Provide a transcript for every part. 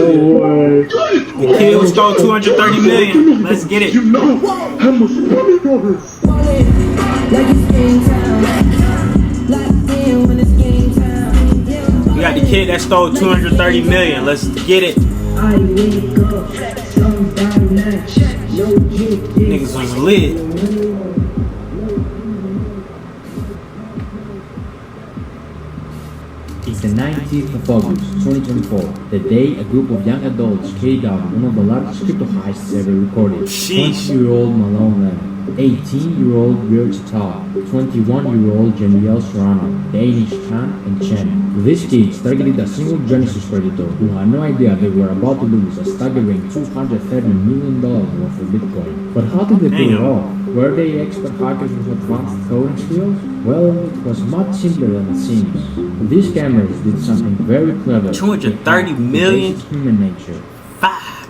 way. The kid who stole 230 million. Let's get it. You know how much money that is. We got the kid that stole 230 million. Let's get it. Niggas was lit. It's the 19th of August, 2024, the day a group of young adults carried out one of the largest crypto heists ever recorded. 20-year-old Malone Lam, 18-year-old Virgil Tal, 21-year-old Jamiel Serrano, Danish Chan, and Chen. These kids targeted a single Genesis creditor who had no idea they were about to lose a staggering $230 million worth of Bitcoin. But how did they pull it off? Were they expert hackers with advanced coding skills? Well, it was much simpler than it seems. These scammers did something very clever. 230 million? Human nature. Fuck.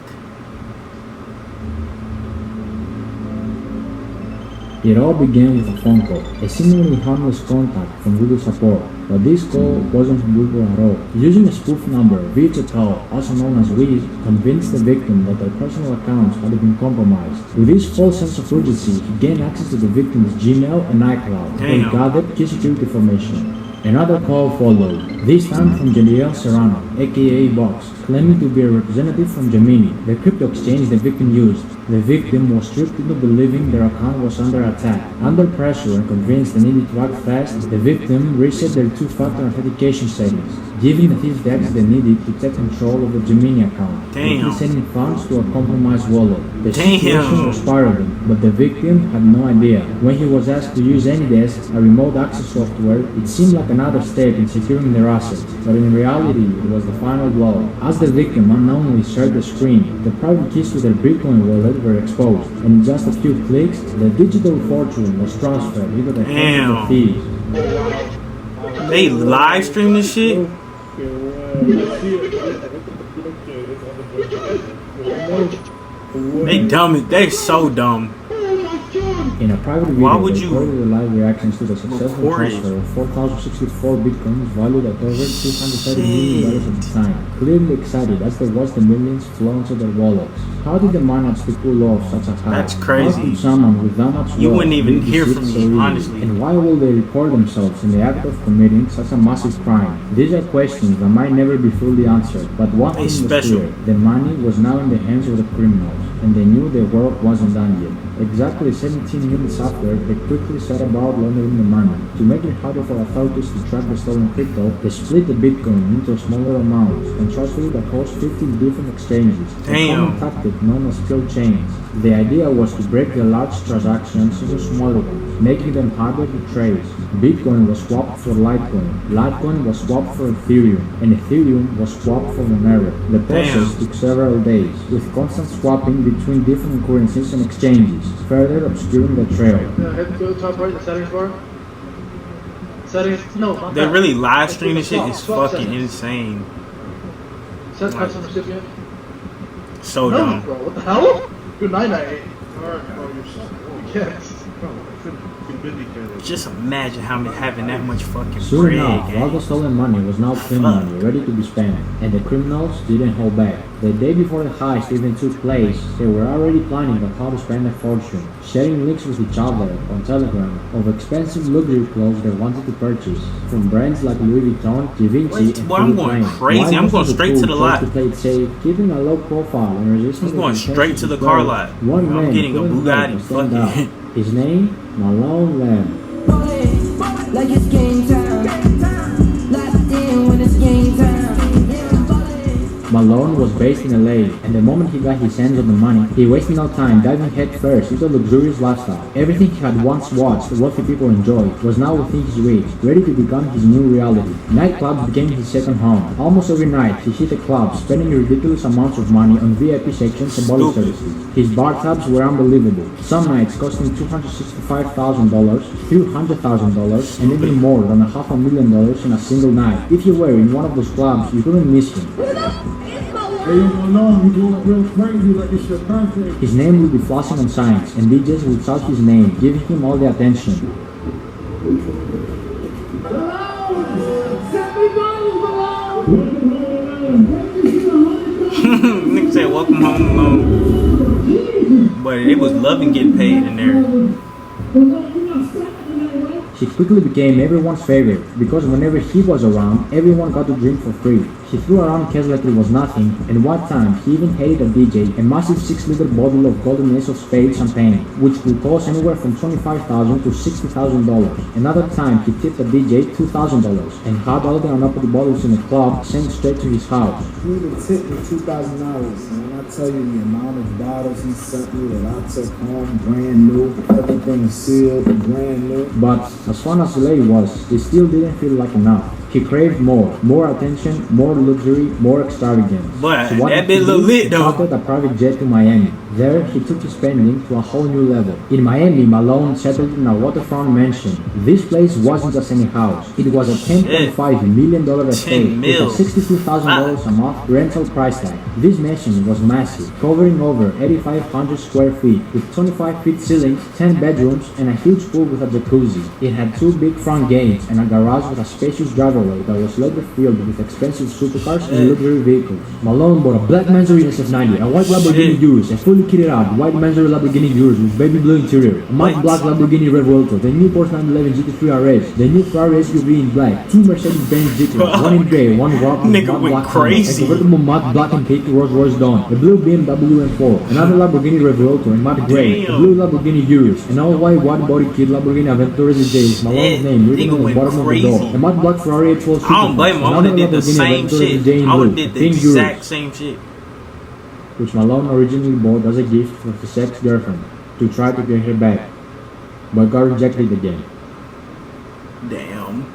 It all began with a phone call, a seemingly harmless contact from Google support, but this call wasn't from Google at all. Using a spoof number, Virgil Tal, also known as Wiz, convinced the victim that their personal accounts had been compromised. With this false sense of urgency, he gained access to the victim's Gmail and iCloud, where he gathered key security information. Another call followed, this time from Jamiel Serrano, aka Box, claiming to be a representative from Gemini, the crypto exchange the victim used. The victim was tricked into believing their account was under attack. Under pressure and convinced they needed to act fast, the victim reset their two-factor authentication settings, giving the thieves the access they needed to take control of the Gemini account, sending funds to a compromised wallet. The situation was spiraling, but the victim had no idea. When he was asked to use AnyDesk, a remote access software, it seemed like another step in securing their assets, but in reality, it was the final blow. As the victim unknowingly shared the screen, the private keys to their Bitcoin wallet were exposed, and in just a few clicks, the digital fortune was transferred into the hands of the thieves. They live stream this shit? They dumb. They're so dumb. In a private video, why would you recorded the live reactions to the successful transfer of 4,064 bitcoins valued at over $230 million at the time. Clearly excited as they watched the millions flow into their wallets. How did they manage to pull off such a heist? That's crazy. How could someone with that much you wouldn't even hear so from me, honestly. And why will they record themselves in the act of committing such a massive crime? These are questions that might never be fully answered, but one thing was clear. The money was now in the hands of the criminals, and they knew their work wasn't done yet. Exactly 17 minutes after, they quickly set about laundering the money. To make it harder for authorities to track the stolen crypto, they split the Bitcoin into smaller amounts and transferred it across 15 different exchanges. A common tactic known as kill chains. The idea was to break the large transactions into smaller ones, making them harder to trace. Bitcoin was swapped for Litecoin, Litecoin was swapped for Ethereum, and Ethereum was swapped for Monero. The process took several days, with constant swapping between different currencies and exchanges, further obscuring the trail. Head to the top right, the settings bar. Settings, no. They really live streaming shit is fucking insane. Set custom recipient. So dumb. Bro, what the hell? You're 998. Alright, bro, you're so cool. Yes. Just imagine having that much fucking Soon bread, enough, all the stolen money was now clean money, ready to be spent, and the criminals didn't hold back. The day before the heist even took place, they were already planning on how to spend their fortune, sharing links with each other on Telegram of expensive luxury clothes they wanted to purchase, from brands like Louis Vuitton, Givenchy, and I'm going crazy. I'm going straight to the lot. To play it safe, keeping a low profile and resisting. I'm going straight to the car lot. I'm getting a Bugatti. Fuck it. His name, Malone Lam. Like it's game time. Locked in when it's game time. Malone was based in LA, and the moment he got his hands on the money, he wasted no time diving headfirst into a luxurious lifestyle. Everything he had once watched wealthy people enjoy was now within his reach, ready to become his new reality. Nightclubs became his second home. Almost every night, he hit a club, spending ridiculous amounts of money on VIP sections and bottle services. His bar tabs were unbelievable, some nights costing $265,000, $300,000, and even more than $500,000 in a single night. If you were in one of those clubs, you couldn't miss him. His name will be flashing on signs, and DJs will shout his name, giving him all the attention. Nigga said, welcome home alone. But it was loving getting paid in there. She quickly became everyone's favorite, because whenever he was around, everyone got to drink for free. He threw around cash like it was nothing, and one time he even paid a DJ a massive 6-liter bottle of Golden Ace of Spades champagne, which would cost anywhere from $25,000 to $60,000. Another time he tipped a DJ $2,000, and had all the unoped bottles in the club sent straight to his house. He would tip me $2,000, and when I tell you the amount of bottles he sent me that I took home brand new, everything was sealed, brand new. But as fun as LA was, it still didn't feel like enough. He craved more attention, more luxury, more extravagance. But so that bit look lit though. He chartered a private jet to Miami. There, he took his spending to a whole new level. In Miami, Malone settled in a waterfront mansion. This place wasn't just any house. It was a $10.5 million estate with a $62,000 a month rental price tag. This mansion was massive, covering over 8,500 square feet, with 25 feet ceilings, 10 bedrooms, and a huge pool with a jacuzzi. It had 2 big front gates and a garage with a spacious driveway that was later filled with expensive supercars and luxury vehicles. Malone bought a black Mansory SF90, a white Lamborghini Urus, a fully kitted out white Mansory Lamborghini Urus with baby blue interior, a matte black Lamborghini Revuelto, the new Porsche 911 GT3 RS, the new Ferrari SUV in black, 2 Mercedes-Benz GTs, one in grey, one white with matte black crazy. a convertible matte black and cake Rolls Royce Dawn, a blue BMW M4, another Lamborghini Revuelto in matte grey, a blue Lamborghini Urus, an all-white wide-body kit Lamborghini Aventador SJ with Malone's name written on the bottom of the door, a matte black Ferrari 12 I don't blame him. I would've did the same shit. I would've did the exact same shit. Which Malone originally bought as a gift for his ex-girlfriend to try to get her back, but got rejected again. Damn.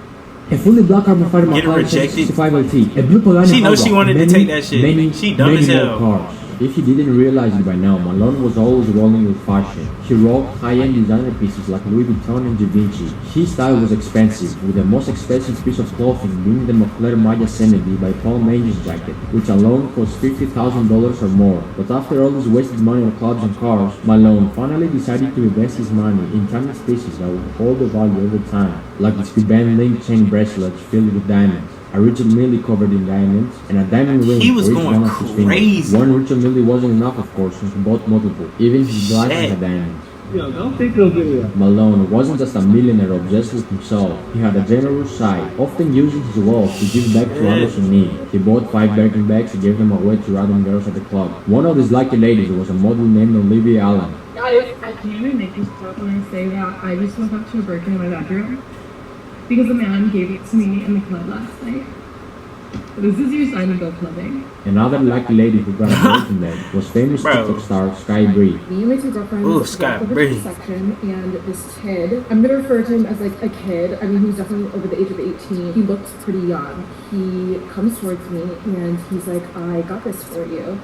A fully black carbon fiber McLaren 65 LT, a blue Pagani. She knows she wanted to take that shit. She dumb as hell. Cars. If you didn't realize it by now, Malone was always rolling with fashion. He rocked high-end designer pieces like Louis Vuitton and Givenchy. His style was expensive, with the most expensive piece of clothing being the Moncler Maya Kennedy by Paul Manges jacket, which alone cost $50,000 or more. But after all this wasted money on clubs and cars, Malone finally decided to invest his money in timeless pieces that would hold the value over time, like this Cuban link chain bracelets filled with diamonds, a Richard Mille covered in diamonds, and a diamond ring He was for each going one of his crazy. fingers. One Richard Mille wasn't enough, of course, since he bought multiple. Even his glasses had diamonds. Yo, don't take no video. Malone wasn't just a millionaire obsessed with himself. He had a generous side, often using his wealth to give back to others in need. He bought 5 Birkin bags and gave them away to random girls at the club. One of his lucky ladies was a model named Olivia Allen. Guys, I can't even make this joke when I say that I just woke up to a Birkin in my bedroom because a man gave it to me in the club last night. This is your sign to go clubbing. Another lucky lady who got a Birkin bag was famous TikTok star Sky Bree. Me and my two girlfriends Ooh, Scott walked over Brady. to the section, and this kid, I'm gonna refer to him as like a kid. I mean, he was definitely over the age of 18. He looked pretty young. He comes towards me and he's like, I got this for you.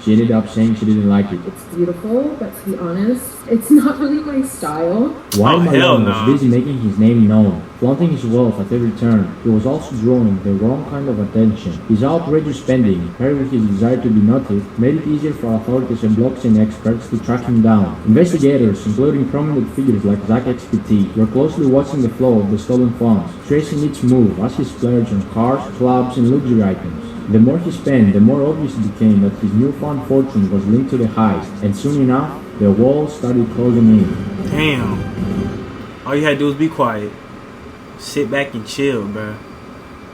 She ended up saying she didn't like it. It's beautiful, but to be honest, it's not really my style. While hell Malone no. was busy making his name known, flaunting his wealth at every turn, he was also drawing the wrong kind of attention. His outrageous spending, paired with his desire to be noticed, made it easier for authorities and blockchain experts to track him down. Investigators, including prominent figures like Zach XPT, were closely watching the flow of the stolen funds, tracing each move as he splurged on cars, clubs, and luxury items. The more he spent, the more obvious it became that his newfound fortune was linked to the heist, and soon enough, the walls started closing in. Damn. All you had to do was be quiet. Sit back and chill, bruh.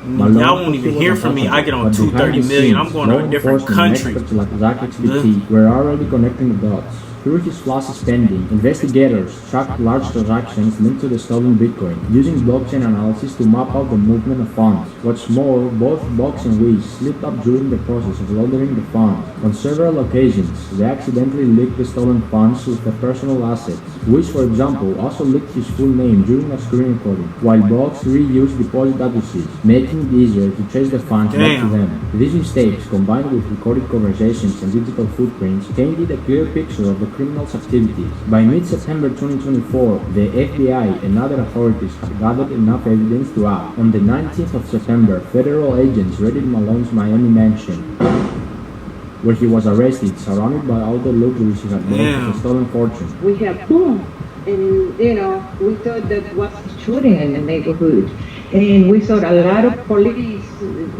Malone Y'all won't even hear from me. I get on but behind 230 the million. I'm scenes, going to law a different enforcement country. experts like Zach XPT were already connecting the dots. Through his flashy spending, investigators tracked large transactions linked to the stolen Bitcoin, using blockchain analysis to map out the movement of funds. What's more, both Box and Wiz slipped up during the process of laundering the funds. On several occasions, they accidentally leaked the stolen funds with their personal assets. Wiz, for example, also leaked his full name during a screen recording, while Box reused deposit addresses, making it easier to trace the funds back to them. These mistakes, combined with recorded conversations and digital footprints, painted a clear picture of the criminals' activities. By mid-September 2024, the FBI and other authorities had gathered enough evidence to act. On the 19th of September, federal agents raided Malone's Miami mansion, where he was arrested, surrounded by all the luxuries he had bought with a stolen fortune. We have boom, and we thought that was shooting in the neighborhood, And we saw a lot of police.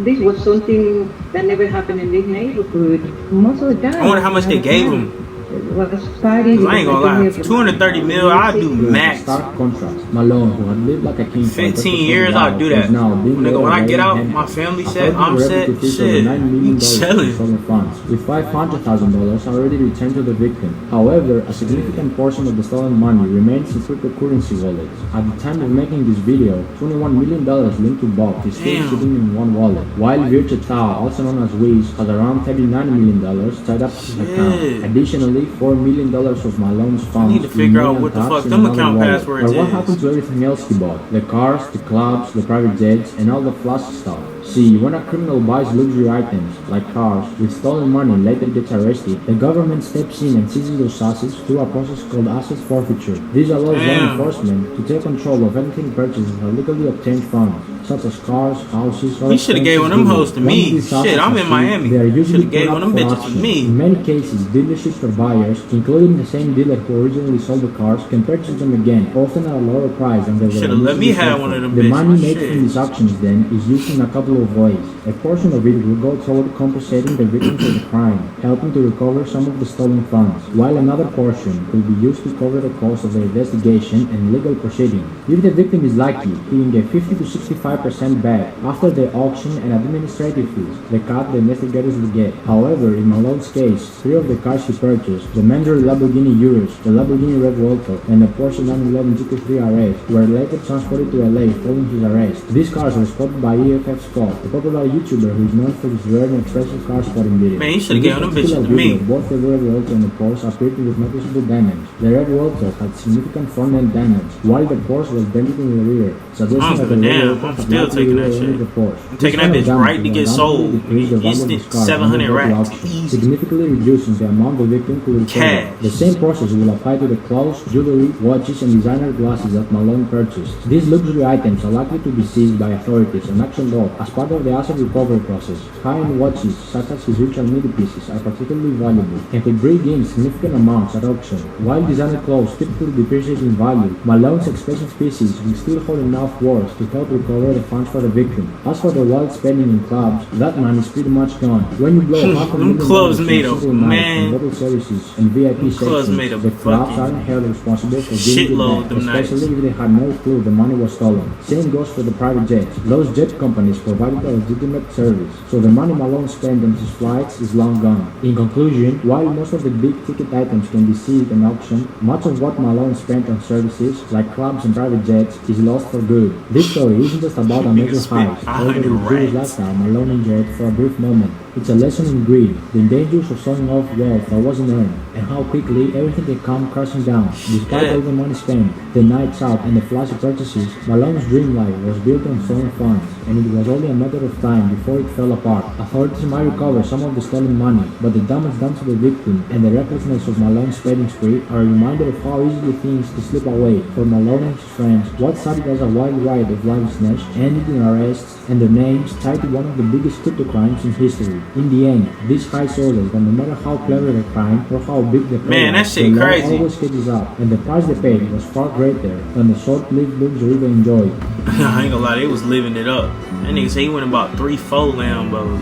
This was something that never happened in this neighborhood. Most of the time. I wonder how much they gave him. Was party. I ain't gonna lie, 230 mil, I'll do max. Stark contrast. Malone, who had lived like a king for 15 years, I'll do that. Nigga, when I get out, my family set, I'm set, shit, you chillin'. Funds, with $500,000 already returned to the victim. However, a significant portion of the stolen money remains in cryptocurrency wallets. At the time of making this video, $21 million linked to Bob is still sitting in one wallet, while Virtual Tao, also known as Wiz, has around $39 million tied up to his account. Additionally, $4 million of Malone's funds. I need to figure out what the fuck them account passwords But what is. happened to everything else he bought? The cars, the clubs, the private jets, and all the flashy stuff. See, when a criminal buys luxury items, like cars, with stolen money and later gets arrested, the government steps in and seizes those assets through a process called asset forfeiture. This allows law enforcement to take control of anything purchased with illegally obtained funds, such as cars, houses, or He should have gave one of them hoes to me. Shit, I'm in Miami. Should have gave one of them bitches to me. In many cases, dealerships or buyers, including the same dealer who originally sold the cars, can purchase them again, often at a lower price than they were. Should have let me have one of them bitches. The money made from these auctions then is used in a couple of ways. A portion of it will go toward compensating the victims of the crime, helping to recover some of the stolen funds, while another portion will be used to cover the cost of the investigation and legal proceedings. If the victim is lucky, he can get 50 to 65% back after the auction and administrative fees, the cut the investigators will get. However, in Malone's case, 3 of the cars he purchased, the Mandarin Lamborghini Urus, the Lamborghini Revuelto, and the Porsche 911 GT3 RS, were later transported to LA following his arrest. These cars were spotted by EFF Spot, the popular YouTuber who is known for his rare and expressive car spotting videos. Man, you should have given them bitches to me. Both the Revuelto and the Porsche appeared with noticeable damage. The Revuelto had significant front-end damage, while the Porsche was dented in the rear, suggesting that the Revuelto I'm had still likely taking that rear-ended shit. the Porsche. I'm taking that bitch right to get sold. Instant 700 racks. Easy. Significantly reducing the amount the victim could recover. Cash. The same process will apply to the clothes, jewelry, watches, and designer glasses that Malone purchased. These luxury items are likely to be seized by authorities and auctioned off as part of the asset recovery process. High-end watches, such as his Richard Mille pieces, are particularly valuable and could bring in significant amounts at auction. While designer clothes typically depreciate in value, Malone's expensive pieces will still hold enough worth to help recover the funds for the victim. As for the wild spending in clubs, that money is pretty much gone. When you blow $500,000 clubs in made a of single night man. on bottle services and VIP Clubs sections, made of the clubs fucking aren't held responsible for giving shitload it them back, nights. especially if they had no clue the money was stolen. Same goes for the private jets. Those jet companies provided a legitimate service, so the money Malone spent on his flights is long gone. In conclusion, while most of the big ticket items can be seized and auctioned, much of what Malone spent on services, like clubs and private jets, is lost for good. This story isn't just about a major heist, although the luxurious lifestyle Malone enjoyed for a brief moment. It's a lesson in greed, the dangers of showing off wealth that wasn't earned, and how quickly everything can come crashing down. Despite all the money spent, the nights out, and the flashy purchases, Malone's dream life was built on stolen funds, and it was only a matter of time before it fell apart. Authorities might recover some of the stolen money, but the damage done to the victim and the recklessness of Malone's spending spree are a reminder of how easily things can slip away. For Malone and his friends, what started as a wild ride of lavishness ended in arrests and their names tied to one of the biggest crypto crimes in history. In the end, these high soldiers, that no matter how clever the crime or how big the Man, that shit the law crazy. always catches up, and the price they paid was far greater than the short-lived luxury they enjoyed. I ain't gonna lie, they was living it up. That nigga say he went about 3-4 Lambos.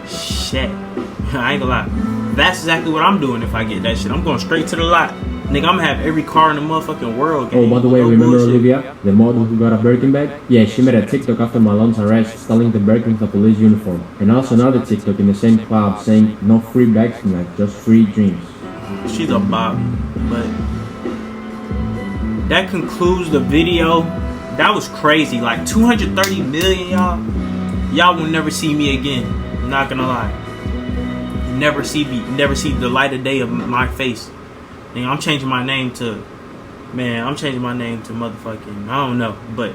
Shit. I ain't gonna lie. That's exactly what I'm doing if I get that shit. I'm going straight to the lot. Nigga, I'm gonna have every car in the motherfucking world. Oh, by the way, No remember bullshit. Olivia? The model who got a Birkin bag? Yeah, she made a TikTok after Malone's arrest, stealing the Birkin with a police uniform. And also another TikTok in the same club saying, no free bags tonight, just free dreams. She's a bop. But that concludes the video. That was crazy. Like 230 million, y'all. Y'all will never see me again. I'm not gonna lie. Never see the light of day of my face. And I'm changing my name to motherfucking, I don't know, but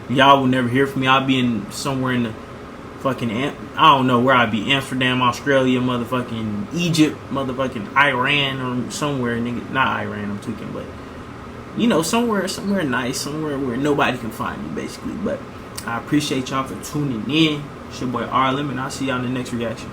y'all will never hear from me. I'll be in somewhere in the fucking, I don't know where I'd be, Amsterdam, Australia, motherfucking Egypt, motherfucking Iran, or somewhere, nigga, not Iran, I'm tweaking, but you know, somewhere nice, somewhere where nobody can find me, basically. But I appreciate y'all for tuning in. It's your boy Arlim, and I'll see y'all in the next reaction.